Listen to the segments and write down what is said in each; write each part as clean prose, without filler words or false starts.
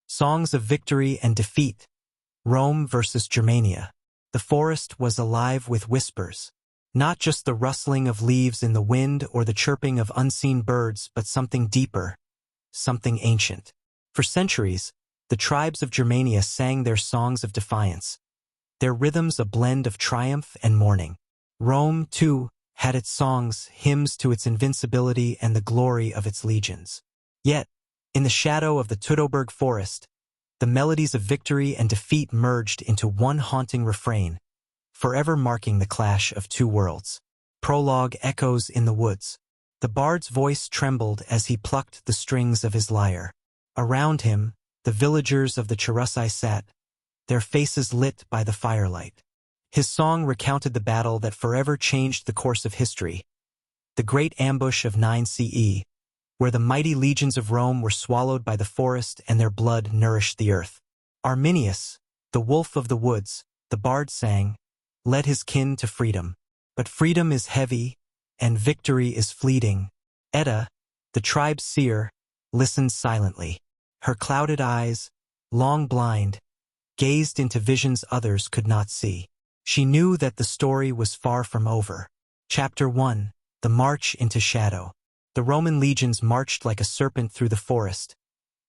Songs of Victory and Defeat. Rome versus Germania. The forest was alive with whispers. Not just the rustling of leaves in the wind or the chirping of unseen birds, but something deeper, something ancient. For centuries, the tribes of Germania sang their songs of defiance, their rhythms a blend of triumph and mourning. Rome, too, had its songs, hymns to its invincibility and the glory of its legions. Yet, in the shadow of the Teutoburg forest, the melodies of victory and defeat merged into one haunting refrain, forever marking the clash of two worlds. Prologue echoes in the woods. The bard's voice trembled as he plucked the strings of his lyre. Around him, the villagers of the Cherusei sat, their faces lit by the firelight. His song recounted the battle that forever changed the course of history, the Great Ambush of 9 CE, where the mighty legions of Rome were swallowed by the forest and their blood nourished the earth. Arminius, the wolf of the woods, the bard sang, led his kin to freedom. But freedom is heavy, and victory is fleeting. Edda, the tribe's seer, listened silently. Her clouded eyes, long blind, gazed into visions others could not see. She knew that the story was far from over. Chapter 1. The March into Shadow. The Roman legions marched like a serpent through the forest,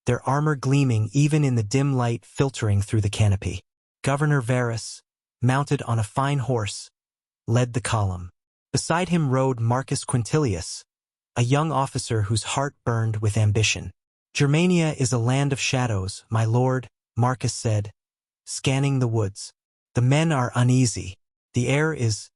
their armor gleaming even in the dim light filtering through the canopy. Governor Varus, mounted on a fine horse, led the column. Beside him rode Marcus Quintilius, a young officer whose heart burned with ambition. Germania is a land of shadows, my lord, Marcus said, scanning the woods. The men are uneasy. The air is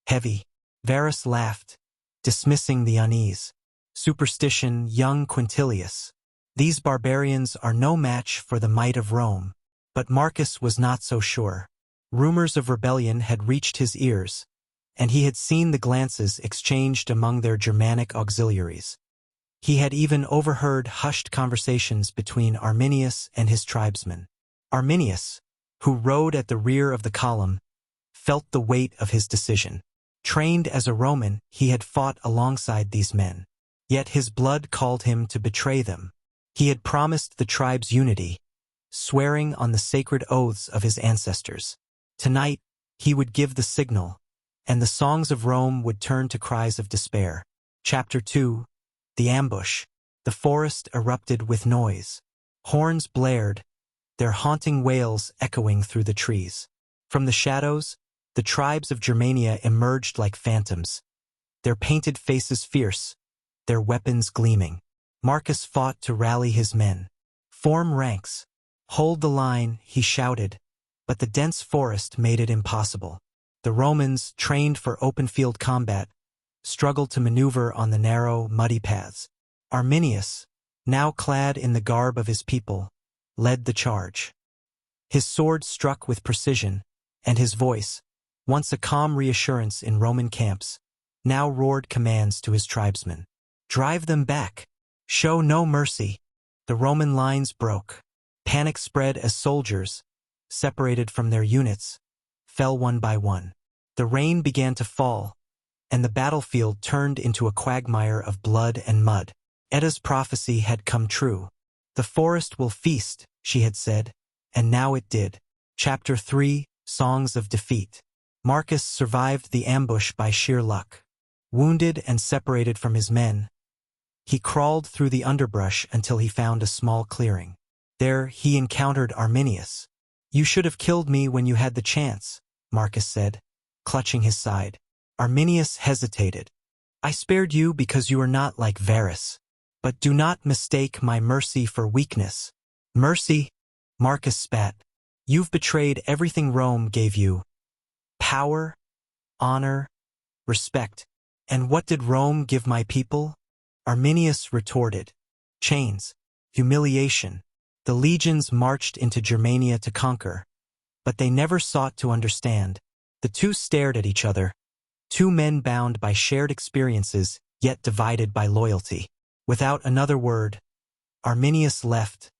heavy. Varus laughed, dismissing the unease. Superstition, young Quintilius. These barbarians are no match for the might of Rome. But Marcus was not so sure. Rumors of rebellion had reached his ears, and he had seen the glances exchanged among their Germanic auxiliaries. He had even overheard hushed conversations between Arminius and his tribesmen. Arminius, who rode at the rear of the column, felt the weight of his decision. Trained as a Roman, he had fought alongside these men. Yet his blood called him to betray them. He had promised the tribe's unity, swearing on the sacred oaths of his ancestors. Tonight, he would give the signal, and the songs of Rome would turn to cries of despair. Chapter 2. The Ambush. The forest erupted with noise. Horns blared, their haunting wails echoing through the trees. From the shadows, the tribes of Germania emerged like phantoms, their painted faces fierce, their weapons gleaming. Marcus fought to rally his men. Form ranks. Hold the line, he shouted, but the dense forest made it impossible. The Romans, trained for open-field combat, struggled to maneuver on the narrow, muddy paths. Arminius, now clad in the garb of his people, led the charge. His sword struck with precision, and his voice, once a calm reassurance in Roman camps, now roared commands to his tribesmen. Drive them back. Show no mercy. The Roman lines broke. Panic spread as soldiers, separated from their units, fell one by one. The rain began to fall, and the battlefield turned into a quagmire of blood and mud. Edda's prophecy had come true. The forest will feast, she had said, and now it did. Chapter 3. Songs of Defeat. Marcus survived the ambush by sheer luck. Wounded and separated from his men, he crawled through the underbrush until he found a small clearing. There he encountered Arminius. You should have killed me when you had the chance, Marcus said, clutching his side. Arminius hesitated. I spared you because you are not like Varus. But do not mistake my mercy for weakness. Mercy? Marcus spat. You've betrayed everything Rome gave you. Power, honor, respect. And what did Rome give my people? Arminius retorted. Chains, humiliation. The legions marched into Germania to conquer, but they never sought to understand. The two stared at each other, two men bound by shared experiences, yet divided by loyalty. Without another word, Arminius left,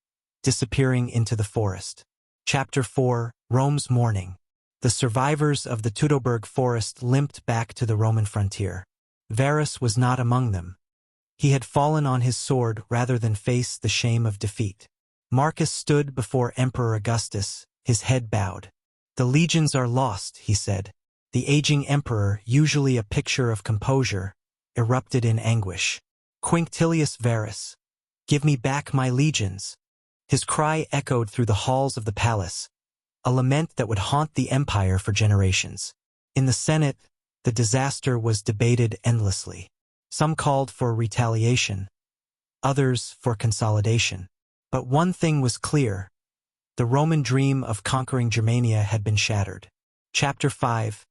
disappearing into the forest. Chapter 4. Rome's Mourning. The survivors of the Teutoburg forest limped back to the Roman frontier. Varus was not among them. He had fallen on his sword rather than face the shame of defeat. Marcus stood before Emperor Augustus, his head bowed. "The legions are lost," he said. The aging emperor, usually a picture of composure, erupted in anguish. "Quinctilius Varus, give me back my legions." His cry echoed through the halls of the palace, a lament that would haunt the empire for generations. In the Senate, the disaster was debated endlessly. Some called for retaliation, others for consolidation. But one thing was clear: the Roman dream of conquering Germania had been shattered. Chapter 5.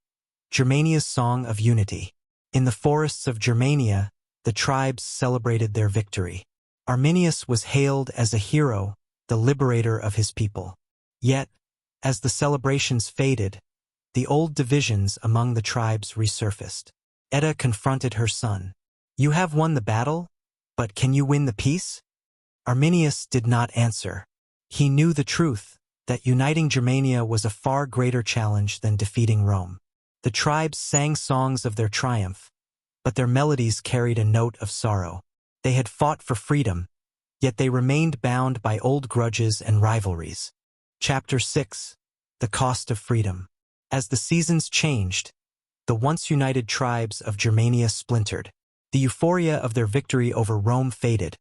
Germania's Song of Unity. In the forests of Germania, the tribes celebrated their victory. Arminius was hailed as a hero, the liberator of his people. Yet, as the celebrations faded, the old divisions among the tribes resurfaced. Edda confronted her son. "You have won the battle, but can you win the peace?" Arminius did not answer. He knew the truth, that uniting Germania was a far greater challenge than defeating Rome. The tribes sang songs of their triumph, but their melodies carried a note of sorrow. They had fought for freedom, yet they remained bound by old grudges and rivalries. Chapter 6. The Cost of Freedom. As the seasons changed, the once united tribes of Germania splintered. The euphoria of their victory over Rome faded,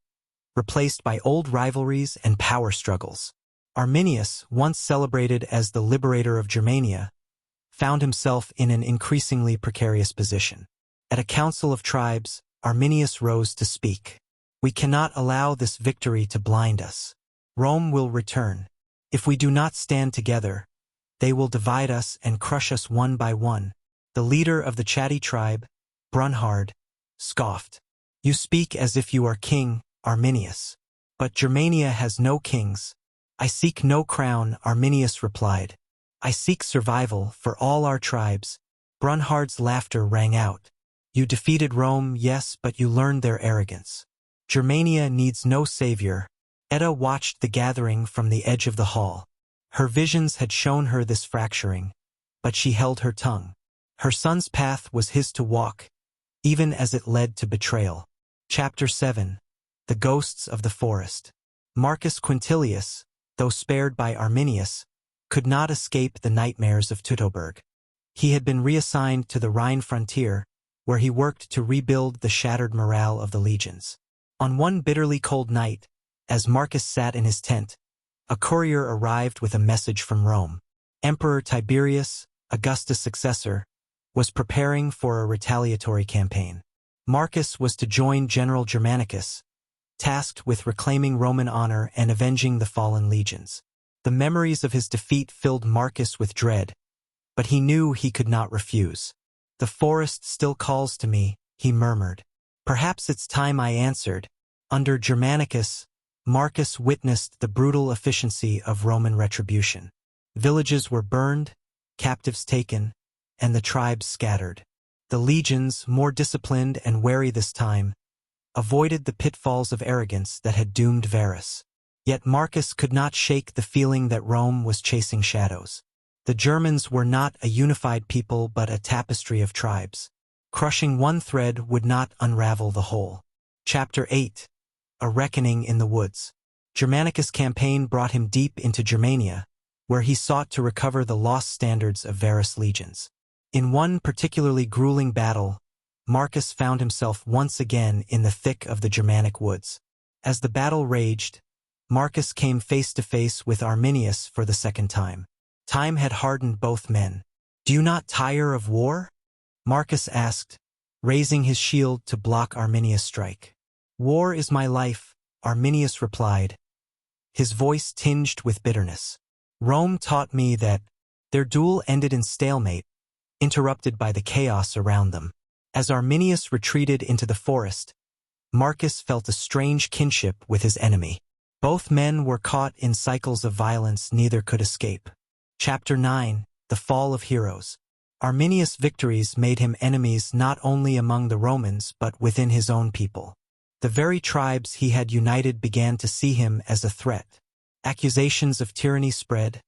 replaced by old rivalries and power struggles. Arminius, once celebrated as the liberator of Germania, found himself in an increasingly precarious position. At a council of tribes, Arminius rose to speak. "We cannot allow this victory to blind us. Rome will return. If we do not stand together, they will divide us and crush us one by one." The leader of the Chatti tribe, Brunhard, scoffed. "You speak as if you are King Arminius. But Germania has no kings." "I seek no crown," Arminius replied. "I seek survival for all our tribes." Brunhard's laughter rang out. "You defeated Rome, yes, but you learned their arrogance. Germania needs no savior." Edda watched the gathering from the edge of the hall. Her visions had shown her this fracturing, but she held her tongue. Her son's path was his to walk, even as it led to betrayal. Chapter 7. The Ghosts of the Forest. Marcus Quintilius, though spared by Arminius, could not escape the nightmares of Teutoburg. He had been reassigned to the Rhine frontier, where he worked to rebuild the shattered morale of the legions. On one bitterly cold night, as Marcus sat in his tent, a courier arrived with a message from Rome. Emperor Tiberius, Augustus' successor, was preparing for a retaliatory campaign. Marcus was to join General Germanicus, tasked with reclaiming Roman honor and avenging the fallen legions. The memories of his defeat filled Marcus with dread, but he knew he could not refuse. "The forest still calls to me," he murmured. "Perhaps it's time I answered." Under Germanicus, Marcus witnessed the brutal efficiency of Roman retribution. Villages were burned, captives taken, and the tribes scattered. The legions, more disciplined and wary this time, avoided the pitfalls of arrogance that had doomed Varus. Yet Marcus could not shake the feeling that Rome was chasing shadows. The Germans were not a unified people but a tapestry of tribes. Crushing one thread would not unravel the whole. Chapter 8. A Reckoning in the Woods. Germanicus' campaign brought him deep into Germania, where he sought to recover the lost standards of Varus' legions. In one particularly grueling battle, Marcus found himself once again in the thick of the Germanic woods. As the battle raged, Marcus came face to face with Arminius for the second time. Time had hardened both men. "Do you not tire of war?" Marcus asked, raising his shield to block Arminius' strike. "War is my life," Arminius replied, his voice tinged with bitterness. "Rome taught me that." Their duel ended in stalemate, interrupted by the chaos around them. As Arminius retreated into the forest, Marcus felt a strange kinship with his enemy. Both men were caught in cycles of violence neither could escape. Chapter 9. The Fall of Heroes. Arminius' victories made him enemies not only among the Romans but within his own people. The very tribes he had united began to see him as a threat. Accusations of tyranny spread,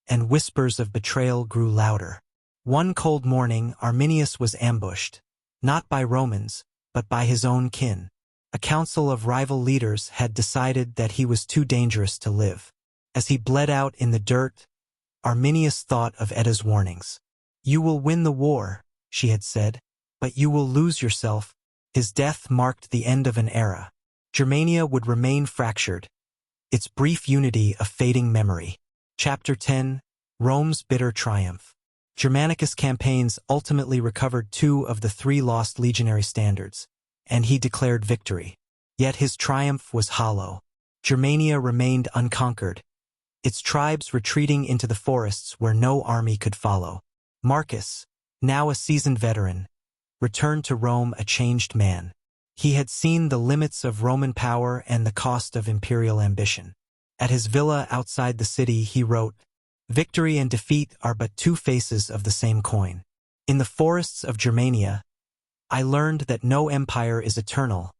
and whispers of betrayal grew louder. One cold morning, Arminius was ambushed, not by Romans, but by his own kin. A council of rival leaders had decided that he was too dangerous to live. As he bled out in the dirt, Arminius thought of Edda's warnings. "You will win the war," she had said, "but you will lose yourself." His death marked the end of an era. Germania would remain fractured, its brief unity a fading memory. Chapter 10: Rome's Bitter Triumph. Germanicus' campaigns ultimately recovered 2 of the 3 lost legionary standards, and he declared victory. Yet his triumph was hollow. Germania remained unconquered, its tribes retreating into the forests where no army could follow. Marcus, now a seasoned veteran, returned to Rome a changed man. He had seen the limits of Roman power and the cost of imperial ambition. At his villa outside the city he wrote, "Victory and defeat are but 2 faces of the same coin. In the forests of Germania, I learned that no empire is eternal,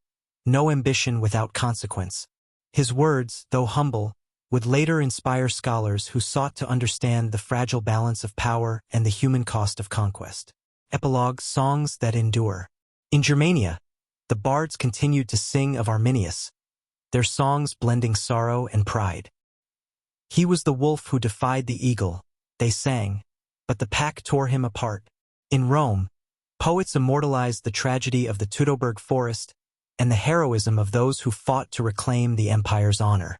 no ambition without consequence." His words, though humble, would later inspire scholars who sought to understand the fragile balance of power and the human cost of conquest. Epilogue: Songs that endure. In Germania, the bards continued to sing of Arminius, their songs blending sorrow and pride. "He was the wolf who defied the eagle," they sang, "but the pack tore him apart." In Rome, poets immortalized the tragedy of the Teutoburg forest and the heroism of those who fought to reclaim the empire's honor.